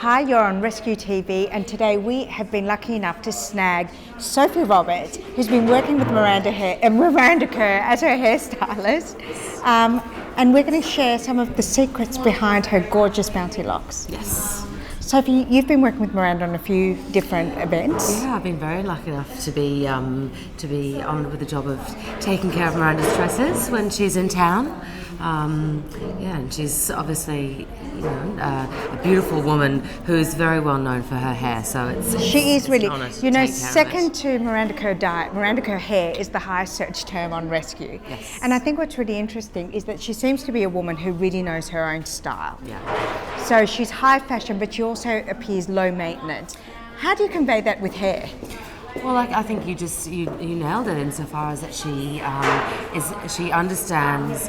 Hi, you're on Rescue TV, and today we have been lucky enough to snag Sophie Roberts, who's been working with Miranda Kerr as her hairstylist. And we're going to share some of the secrets behind her gorgeous bouncy locks. Yes. Sophie, you've been working with Miranda on a few different events. Yeah, I've been very lucky enough to be honoured with the job of taking care of Miranda's dresses when she's in town. And she's obviously, a beautiful woman who's very well known for her hair. So she is really, second to Miranda Kerr diet, Miranda Kerr hair is the highest search term on Rescue. Yes. And I think what's really interesting is that she seems to be a woman who really knows her own style. Yeah. So she's high fashion, but she also appears low maintenance. How do you convey that with hair? Well, I think you nailed it insofar as that she understands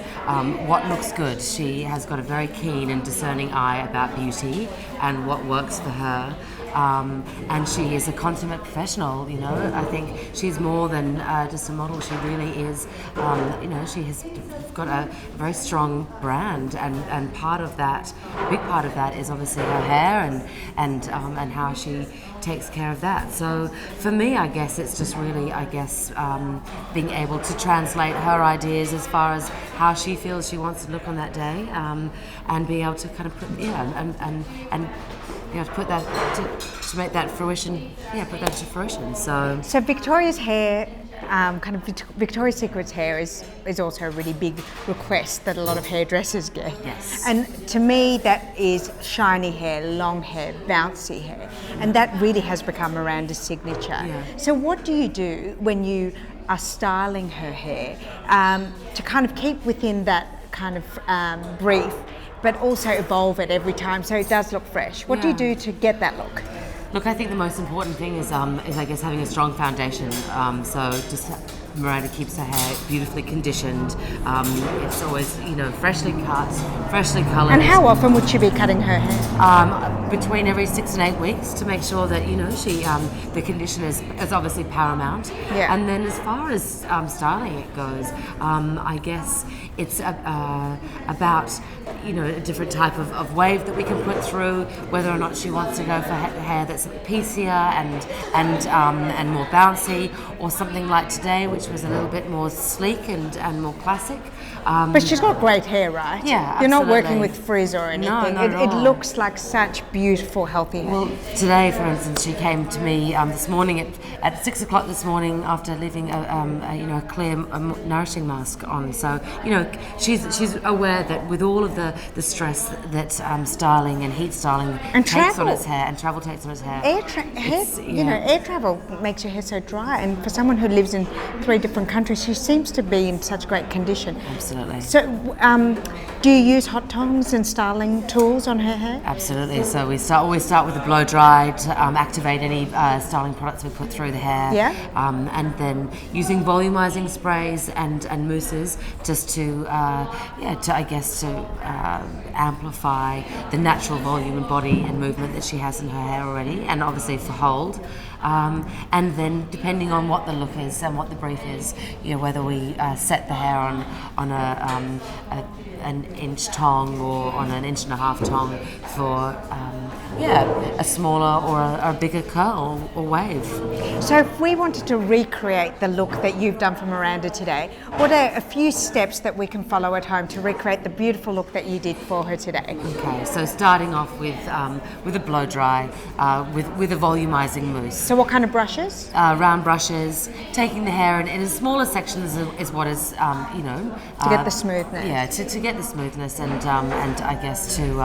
what looks good. She has got a very keen and discerning eye about beauty and what works for her. And she is a consummate professional. I think she's more than just a model. She really is. She has got a very strong brand, and part of that, a big part of that, is obviously her hair and how she takes care of that. So for me, I guess it's just really, being able to translate her ideas as far as how she feels she wants to look on that day, and be able to kind of put put that to make that fruition. Put that to fruition. So Victoria's hair. Victoria's Secret's hair is also a really big request that a lot of hairdressers get. Yes. And to me, that is shiny hair, long hair, bouncy hair, and that really has become Miranda's signature. Yeah. So what do you do when you are styling her hair to kind of keep within that kind of brief, but also evolve it every time so it does look fresh? What do you do to get that look? Look, I think the most important thing is having a strong foundation. So just Miranda keeps her hair beautifully conditioned. It's always, freshly cut, freshly coloured. And how often would she be cutting her hair? Between every 6 and 8 weeks to make sure that the condition is obviously paramount. Yeah. And then as far as styling it goes, I guess it's about a different type of wave that we can put through, whether or not she wants to go for hair that's piecier and more bouncy, or something like today, which was a little bit more sleek and more classic. But she's got great hair, right? Yeah, absolutely. You're not working with frizz or anything. No, not at all. It looks like such beautiful, healthy hair. Well, today, for instance, she came to me this morning at 6 o'clock this morning after leaving a clear, nourishing mask on. So, she's aware that with all of the stress that styling and heat styling takes on its hair, and travel takes on its hair. Air travel makes your hair so dry, and for someone who lives in 3 different countries, she seems to be in such great condition. Absolutely. So, do you use hot tongs and styling tools on her hair? Absolutely. So we always start with a blow dry to activate any styling products we put through the hair. Yeah. And then using volumizing sprays and mousses just to amplify the natural volume and body and movement that she has in her hair already, and obviously for hold. And then depending on what the look is and what the brief is, whether we set the hair on an inch tong or on an 1.5-inch tong for a smaller or a bigger curl or wave. So if we wanted to recreate the look that you've done for Miranda today, what are a few steps that we can follow at home to recreate the beautiful look that you did for her today? Okay, so starting off with a blow dry with a volumizing mousse. So what kind of brushes? Round brushes, taking the hair in smaller sections is what is to get the smoothness. Yeah, to get the smoothness and I guess to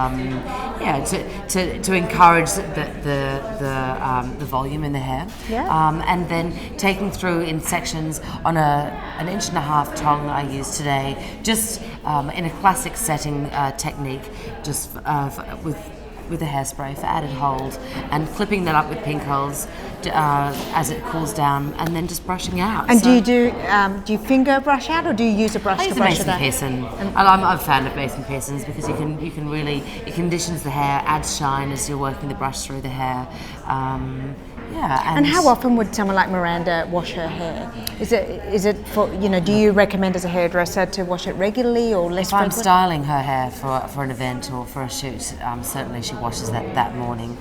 encourage the volume in the hair. Yeah. And then taking through in sections on an 1.5-inch tong I used today, just in a classic setting technique, just with a hairspray for added hold, and clipping that up with pin curls as it cools down, and then just brushing out. And do you finger brush out, or do you use a brush to brush it out? I use a Mason Pearson. I'm a fan of Mason Pearsons because you can really, it conditions the hair, adds shine as you're working the brush through the hair. Yeah. And how often would someone like Miranda wash her hair? Is it for, you know, do you recommend as a hairdresser to wash it regularly or less If I'm frequently? styling her hair for an event or for a shoot, certainly she washes that morning.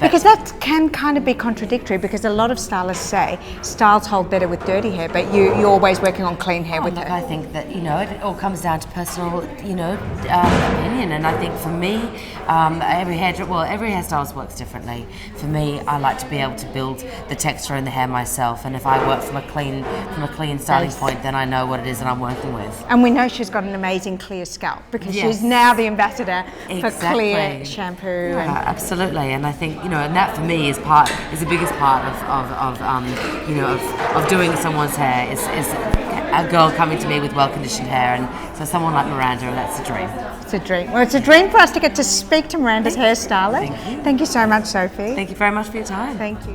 Because that can kind of be contradictory, because a lot of stylists say styles hold better with dirty hair, but you're always working on clean hair with look, her. I think that, you know, it all comes down to personal, opinion, and I think for me, every hairstylist works differently. For me, I like to be able to build the texture in the hair myself, and if I work from a clean starting point, then I know what it is that I'm working with. And we know she's got an amazing clear scalp, because she's now the ambassador for clear shampoo. Yeah, absolutely. And I think, you know, and that for me is the biggest part of doing someone's hair is a girl coming to me with well-conditioned hair, and so someone like Miranda, that's a dream. It's a dream. Well, it's a dream for us to get to speak to Miranda's hairstylist. Thank you. Thank you so much, Sophie. Thank you very much for your time. Thank you.